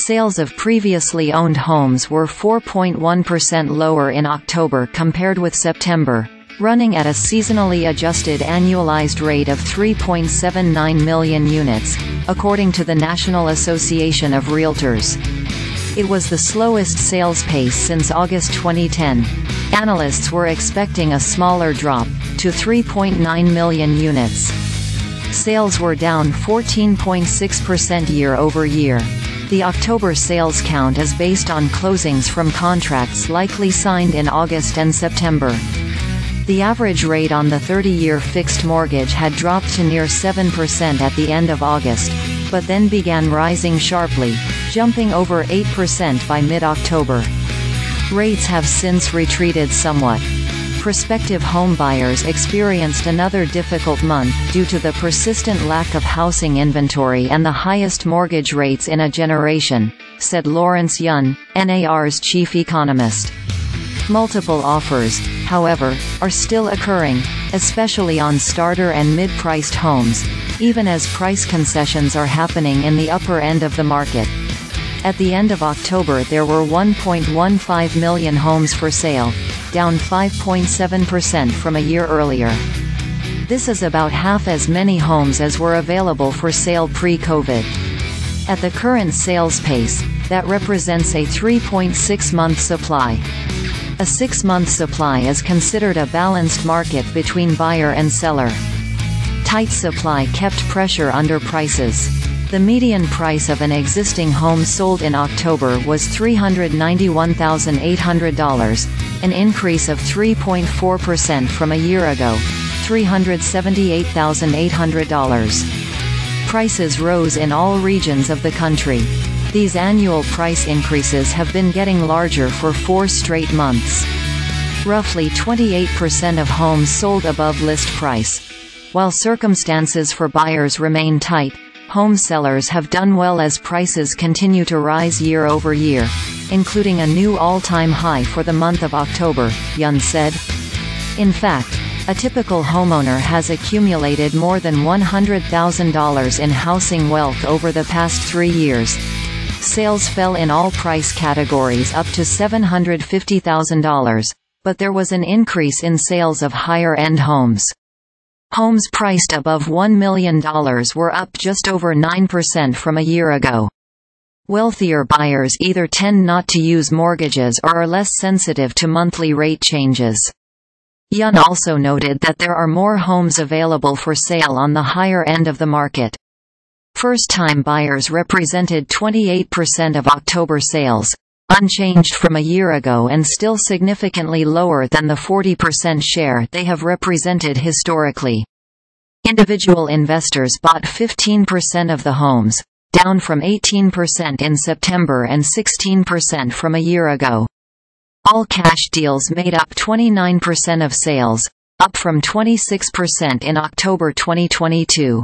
Sales of previously owned homes were 4.1% lower in October compared with September, running at a seasonally adjusted annualized rate of 3.79 million units, according to the National Association of Realtors. It was the slowest sales pace since August 2010. Analysts were expecting a smaller drop, to 3.9 million units. Sales were down 14.6% year-over-year. The October sales count is based on closings from contracts likely signed in August and September. The average rate on the 30-year fixed mortgage had dropped to near 7% at the end of August, but then began rising sharply, jumping over 8% by mid-October. Rates have since retreated somewhat. Prospective homebuyers experienced another difficult month due to the persistent lack of housing inventory and the highest mortgage rates in a generation, said Lawrence Yun, NAR's chief economist. Multiple offers, however, are still occurring, especially on starter and mid-priced homes, even as price concessions are happening in the upper end of the market. At the end of October there were 1.15 million homes for sale, down 5.7% from a year earlier. This is about half as many homes as were available for sale pre-COVID. At the current sales pace, that represents a 3.6-month supply. A 6-month supply is considered a balanced market between buyer and seller. Tight supply kept pressure under prices. The median price of an existing home sold in October was $391,800, an increase of 3.4% from a year ago, $378,800. Prices rose in all regions of the country. These annual price increases have been getting larger for 4 straight months. Roughly 28% of homes sold above list price. While circumstances for buyers remain tight, home sellers have done well as prices continue to rise year over year, including a new all-time high for the month of October, Yun said. In fact, a typical homeowner has accumulated more than $100,000 in housing wealth over the past 3 years. Sales fell in all price categories up to $750,000, but there was an increase in sales of higher-end homes. Homes priced above $1 million were up just over 9% from a year ago. Wealthier buyers either tend not to use mortgages or are less sensitive to monthly rate changes. Yun also noted that there are more homes available for sale on the higher end of the market. First-time buyers represented 28% of October sales, unchanged from a year ago and still significantly lower than the 40% share they have represented historically. Individual investors bought 15% of the homes, down from 18% in September and 16% from a year ago. All-cash deals made up 29% of sales, up from 26% in October 2022.